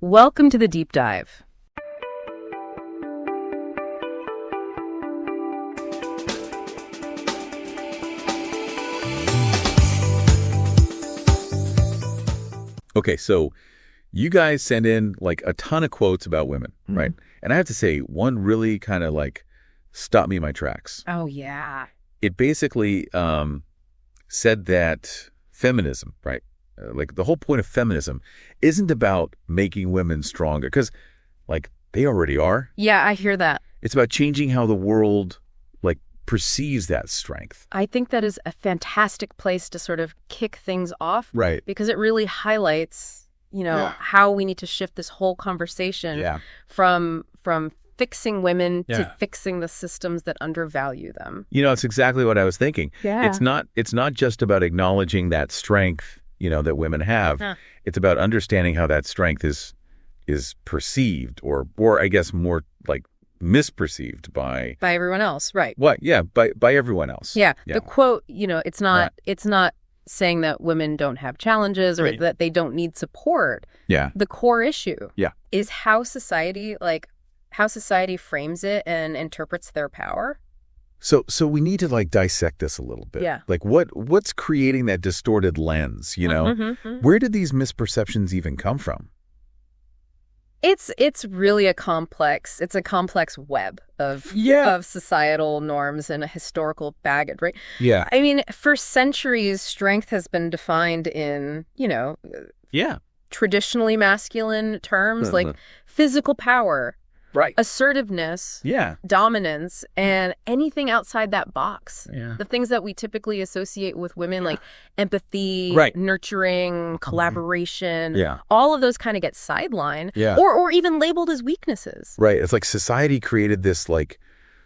Welcome to the Deep Dive. Okay, so you guys send in like a ton of quotes about women, right? And I have to say, one really kind of like stopped me in my tracks. Oh, yeah. It basically said that feminism, right? Like the whole point of feminism isn't about making women stronger because like they already are. Yeah, I hear that. It's about changing how the world like perceives that strength. I think that is a fantastic place to sort of kick things off. Right. Because it really highlights, how we need to shift this whole conversation from fixing women to fixing the systems that undervalue them. It's exactly what I was thinking. Yeah. It's not just about acknowledging that strength, that women have. It's about understanding how that strength is perceived or I guess more like misperceived by everyone else, right? What? Yeah, by everyone else. Yeah. The quote, it's not saying that women don't have challenges or that they don't need support. Yeah. The core issue is how society frames it and interprets their power. So we need to like dissect this a little bit. Yeah. Like what's creating that distorted lens, Where did these misperceptions even come from? It's really a complex web of societal norms and a historical baggage, right? Yeah. I mean, for centuries, strength has been defined in, traditionally masculine terms like physical power, right, assertiveness, dominance, and anything outside that box. Yeah. The things that we typically associate with women like empathy, nurturing, collaboration, all of those kind of get sidelined or even labeled as weaknesses. Right. It's like society created this like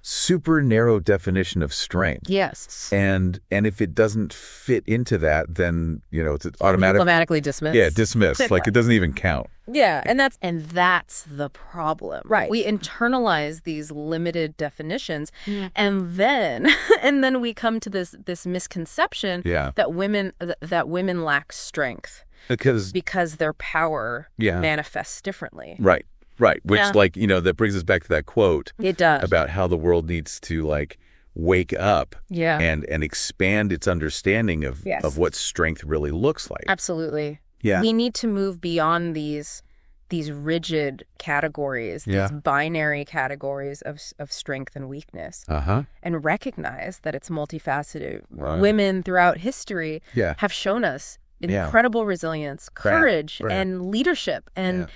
super narrow definition of strength. Yes. And if it doesn't fit into that, then, it's automatically dismissed. Yeah, dismissed. Like it doesn't even count. Yeah, and that's the problem. Right. We internalize these limited definitions and then we come to this misconception that women lack strength because their power manifests differently. Right. Right. Which that brings us back to that quote. It does. About how the world needs to like wake up and expand its understanding of what strength really looks like. Absolutely. Yeah. We need to move beyond these rigid categories, these binary categories of strength and weakness, and recognize that it's multifaceted. Right. Women throughout history have shown us incredible resilience, courage, and leadership, and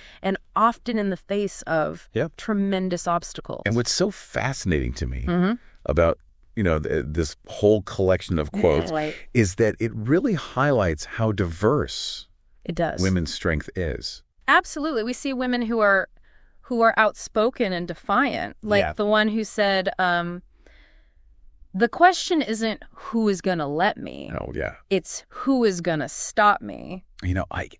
often in the face of tremendous obstacles. And what's so fascinating to me about this whole collection of quotes is that it really highlights how diverse it does women's strength is. Absolutely. We see women who are outspoken and defiant, like the one who said, the question isn't who is going to let me. Oh, yeah. It's who is going to stop me.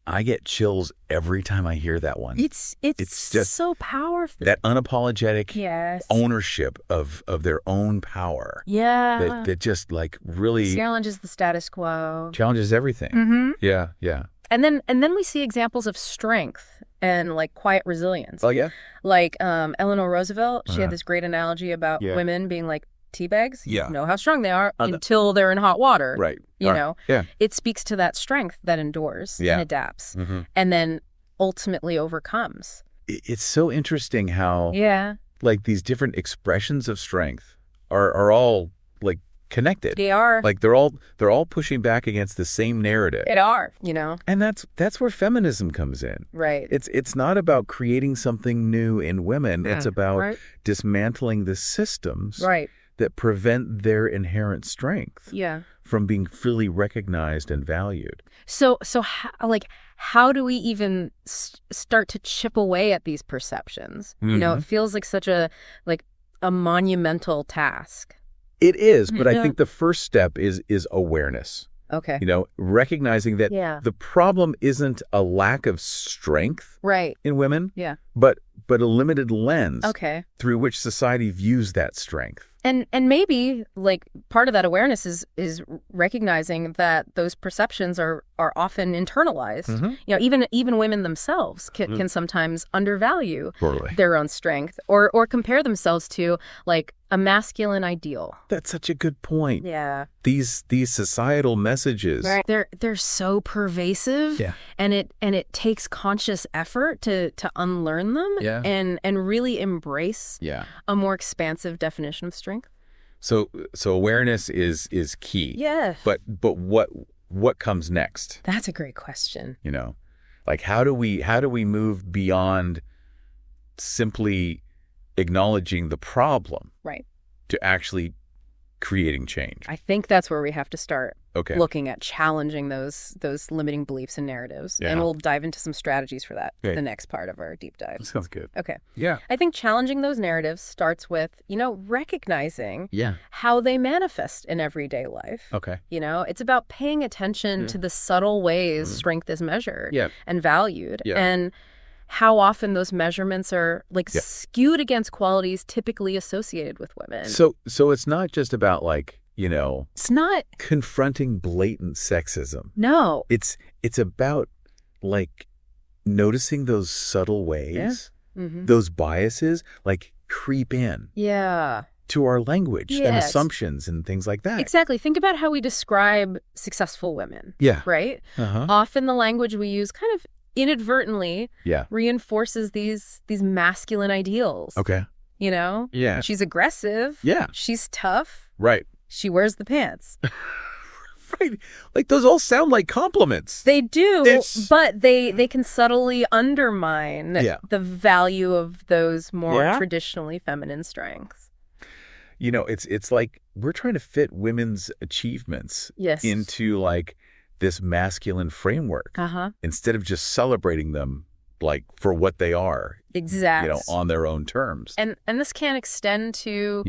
I get chills every time I hear that one. It's just so powerful. That unapologetic ownership of their own power. Yeah. That just like really challenges the status quo. Challenges everything. Yeah, yeah. And then we see examples of strength and like quiet resilience. Oh, yeah? Like Eleanor Roosevelt, she had this great analogy about women being like tea bags. You know how strong they are until they're in hot water. Right. It speaks to that strength that endures and adapts and then ultimately overcomes. It's so interesting how like these different expressions of strength are all like connected. They are. Like they're all pushing back against the same narrative. It are, And that's where feminism comes in. Right. It's not about creating something new in women. It's about dismantling the systems that prevent their inherent strength from being fully recognized and valued. So how do we even start to chip away at these perceptions? It feels like such a monumental task. It is, but I think the first step is awareness. Okay. Recognizing that the problem isn't a lack of strength, in women. Yeah. But a limited lens through which society views that strength. And maybe like part of that awareness is recognizing that those perceptions are often internalized. You know, even women themselves can sometimes undervalue their own strength or compare themselves to like a masculine ideal. That's such a good point. Yeah. These societal messages. Right. They're so pervasive. Yeah. And it takes conscious effort to unlearn them and really embrace a more expansive definition of strength. So awareness is key. Yeah. But what comes next? That's a great question. You know, like how do we move beyond simply acknowledging the problem to actually creating change? I think that's where we have to start looking at challenging those limiting beliefs and narratives. And we'll dive into some strategies for that the next part of our deep dive. That sounds good. Okay. Yeah. I think challenging those narratives starts with, recognizing how they manifest in everyday life. Okay. It's about paying attention to the subtle ways strength is measured and valued. And how often those measurements are skewed against qualities typically associated with women. So it's not just about it's not confronting blatant sexism. No. It's about noticing those subtle ways, those biases creep in. Yeah. To our language and assumptions and things like that. Exactly. Think about how we describe successful women. Yeah. Right? Often the language we use kind of inadvertently reinforces these masculine ideals. Okay. Yeah. She's aggressive. Yeah. She's tough. Right. She wears the pants. Right. Those all sound like compliments. They do, but they can subtly undermine the value of those more traditionally feminine strengths. It's like we're trying to fit women's achievements into this masculine framework instead of just celebrating them for what they are. Exactly. On their own terms. And this can extend to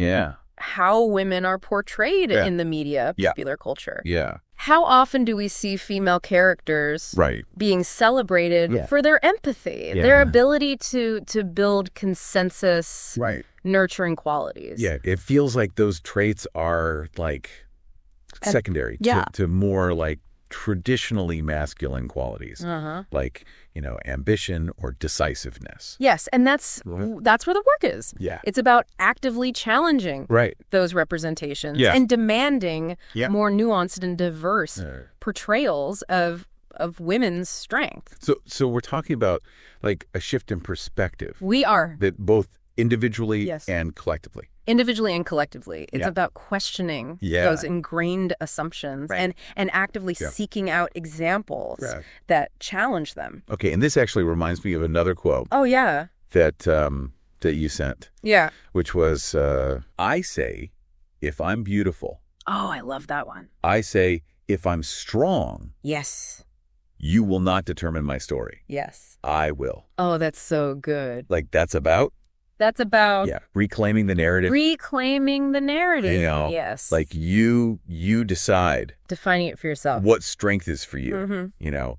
how women are portrayed in the media, popular culture. Yeah. How often do we see female characters being celebrated for their empathy, their ability to build consensus, nurturing qualities? Yeah, it feels like those traits are secondary to more traditionally masculine qualities, ambition or decisiveness. Yes, and that's where the work is. Yeah. It's about actively challenging those representations and demanding more nuanced and diverse portrayals of women's strength. So we're talking about a shift in perspective. We are. That both individually and collectively. Individually and collectively. It's about questioning those ingrained assumptions and actively seeking out examples that challenge them. Okay, and this actually reminds me of another quote. Oh, yeah. That you sent. Yeah. Which was, I say, if I'm beautiful. Oh, I love that one. I say, if I'm strong. Yes. You will not determine my story. Yes. I will. Oh, that's so good. That's about reclaiming the narrative. Reclaiming the narrative. Yes. You decide. Defining it for yourself. What strength is for you.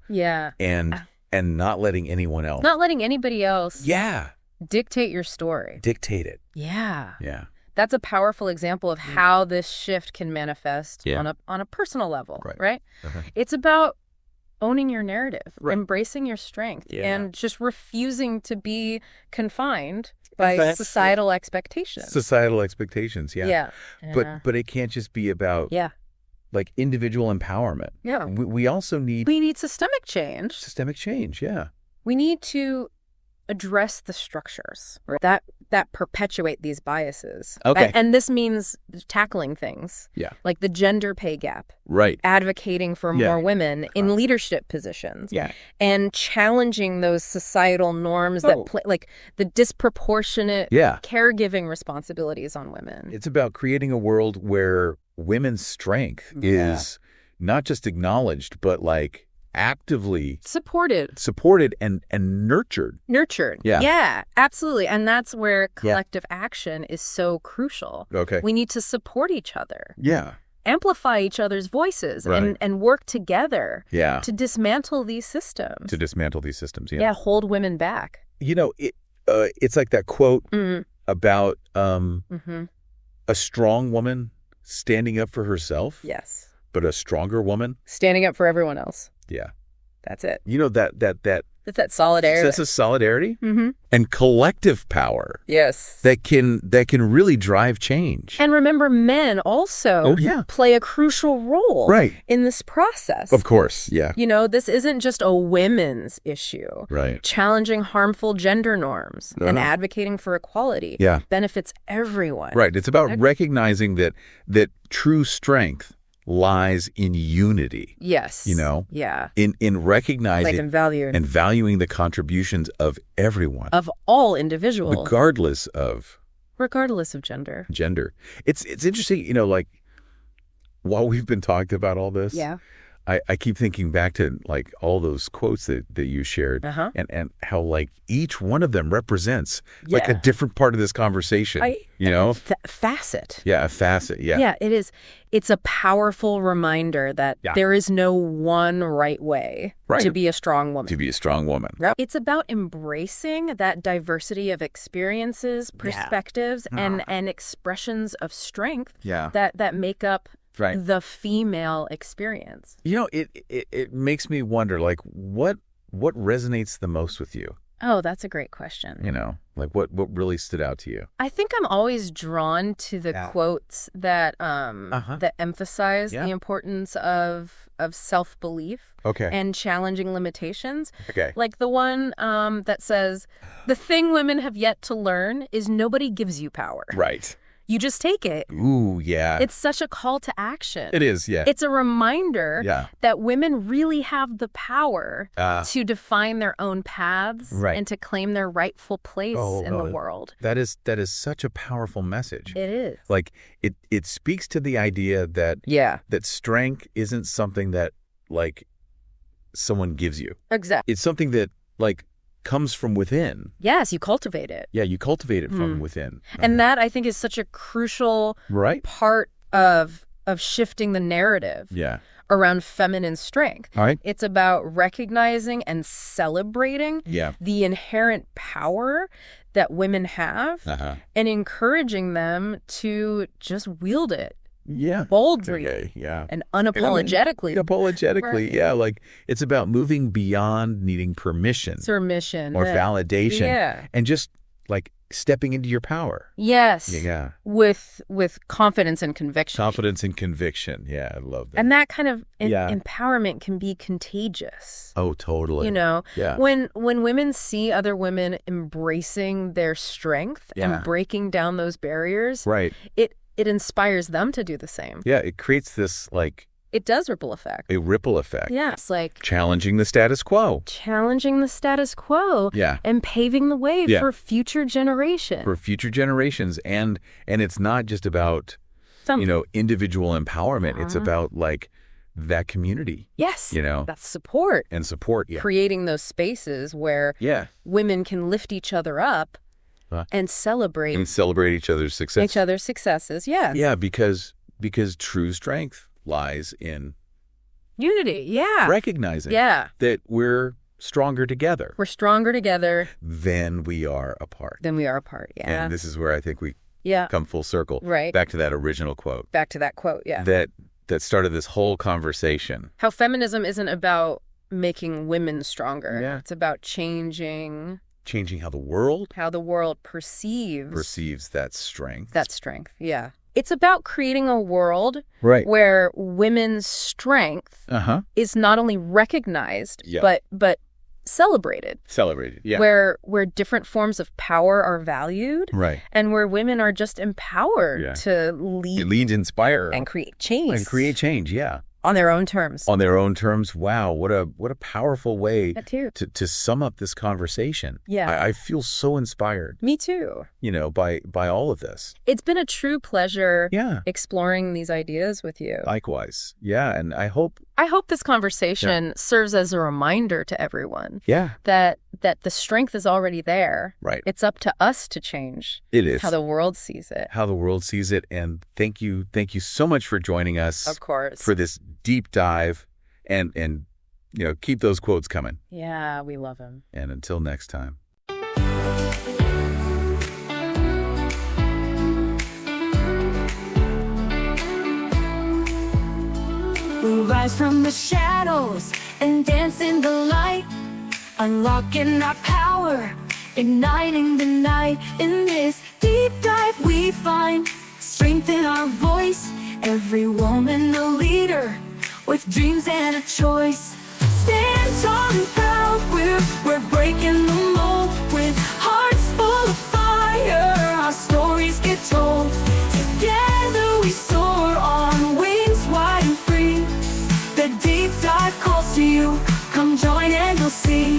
Yeah. And not letting anyone else. Not letting anybody else. Yeah. Dictate your story. Dictate it. Yeah. Yeah. That's a powerful example of how this shift can manifest on a personal level, right? It's about owning your narrative, embracing your strength, and just refusing to be confined by societal expectations. Societal expectations, yeah. But it can't just be about individual empowerment. Yeah. We also need systemic change. Systemic change, yeah. We need to address the structures that perpetuate these biases. Okay. And this means tackling things. Yeah. Like the gender pay gap. Right. Advocating for more women in leadership positions. Yeah. And challenging those societal norms that the disproportionate caregiving responsibilities on women. It's about creating a world where women's strength is not just acknowledged, but actively supported and nurtured. Yeah, absolutely. And that's where collective action is so crucial. Okay. We need to support each other. Yeah. amplify each other's voices and work together to dismantle these systems. Yeah, hold women back. It's like that quote about a strong woman standing up for herself. Yes. But a stronger woman standing up for everyone else. Yeah. That's it. That's that solidarity. That's a solidarity and collective power. Yes. That can really drive change. And remember, men also play a crucial role in this process. Of course, yeah. This isn't just a women's issue. Right. Challenging harmful gender norms and advocating for equality benefits everyone. Right. It's about recognizing that true strength lies in unity. Yes. Yeah. In recognizing and valuing the contributions of everyone. Of all individuals. Regardless of gender. It's interesting, while we've been talking about all this, I keep thinking back to all those quotes that you shared and how each one of them represents a different part of this conversation. Facet. Yeah, a facet. Yeah. Yeah, it is. It's a powerful reminder that there is no one right way to be a strong woman. Yep. It's about embracing that diversity of experiences, perspectives, and expressions of strength that make up the female experience. It makes me wonder, what resonates the most with you? Oh, that's a great question. What really stood out to you? I think I'm always drawn to the quotes that that emphasize the importance of self-belief and challenging limitations. Okay. Like the one that says, "The thing women have yet to learn is nobody gives you power." Right. You just take it. Ooh, yeah. It's such a call to action. It is, yeah. It's a reminder that women really have the power to define their own paths and to claim their rightful place in the world. That is such a powerful message. It is. It speaks to the idea that that strength isn't something that someone gives you. Exactly. It's something that comes from within. Yes, you cultivate it. Yeah, you cultivate it from within. And that, I think, is such a crucial part of shifting the narrative around feminine strength. All right. It's about recognizing and celebrating the inherent power that women have and encouraging them to just wield it. Yeah. Boldly. And unapologetically. Apologetically, it's about moving beyond needing permission. Or validation. And just stepping into your power. Yes. Yeah. With confidence and conviction. Yeah, I love that. And that kind of empowerment can be contagious. Oh, totally. When women see other women embracing their strength and breaking down those barriers, it inspires them to do the same. Yeah, it creates this it does ripple effect. A ripple effect. Yeah, it's challenging the status quo. Yeah. And paving the way for future generations. And it's not just about individual empowerment. It's about that community. Yes. That's support. And support, Creating those spaces where women can lift each other up. And celebrate each other's successes. Yeah. Yeah, because true strength lies in unity. Yeah. Recognizing that we're stronger together. Than we are apart. Yeah. And this is where I think we come full circle. Right. Back to that original quote. Yeah. That started this whole conversation. How feminism isn't about making women stronger. Yeah. It's about changing how the world perceives that strength. Yeah. It's about creating a world where women's strength is not only recognized but celebrated. Yeah. Where different forms of power are valued. Right. And where women are just empowered to lead, inspire, and create change. Yeah. On their own terms. Wow, what a powerful way to sum up this conversation. Yeah. I feel so inspired. Me too. By all of this. It's been a true pleasure exploring these ideas with you. Likewise. Yeah, and I hope I hope this conversation serves as a reminder to everyone that the strength is already there. Right. It's up to us to change how the world sees it. How the world sees it. And thank you so much for joining us. Of course. For this deep dive. And keep those quotes coming. Yeah, we love them. And until next time. We rise from the shadows and dance in the light, unlocking our power, igniting the night. In this deep dive we find strength in our voice, every woman a leader with dreams and a choice. Stand tall and proud, we're breaking the mold, with hearts full of fire, our stories get told. Together we soar on wings wide and free. The deep dive calls to you, come join and you'll see.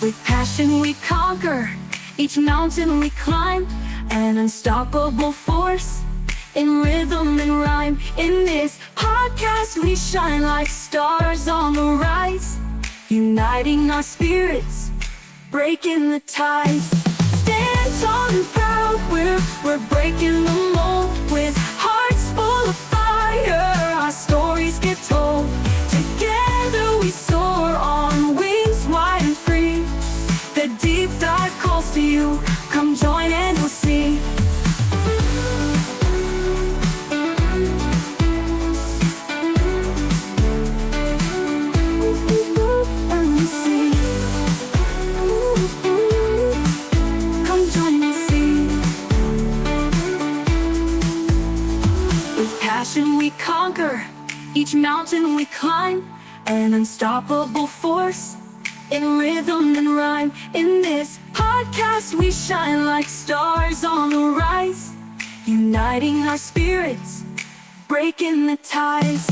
With passion we conquer, each mountain we climb, an unstoppable force in rhythm and rhyme. In this podcast we shine like stars on the rise, uniting our spirits, breaking the ties. Stand tall and proud, we're breaking the mold, with hearts full of fire, our stories get told. Together we soar on wings wide and free. The deep dive calls to you, come join and you'll see. We conquer, each mountain we climb, an unstoppable force in rhythm and rhyme. In this podcast we shine like stars on the rise, uniting our spirits, breaking the ties.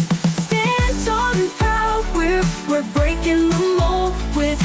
Stand tall and proud, we're breaking the mold, with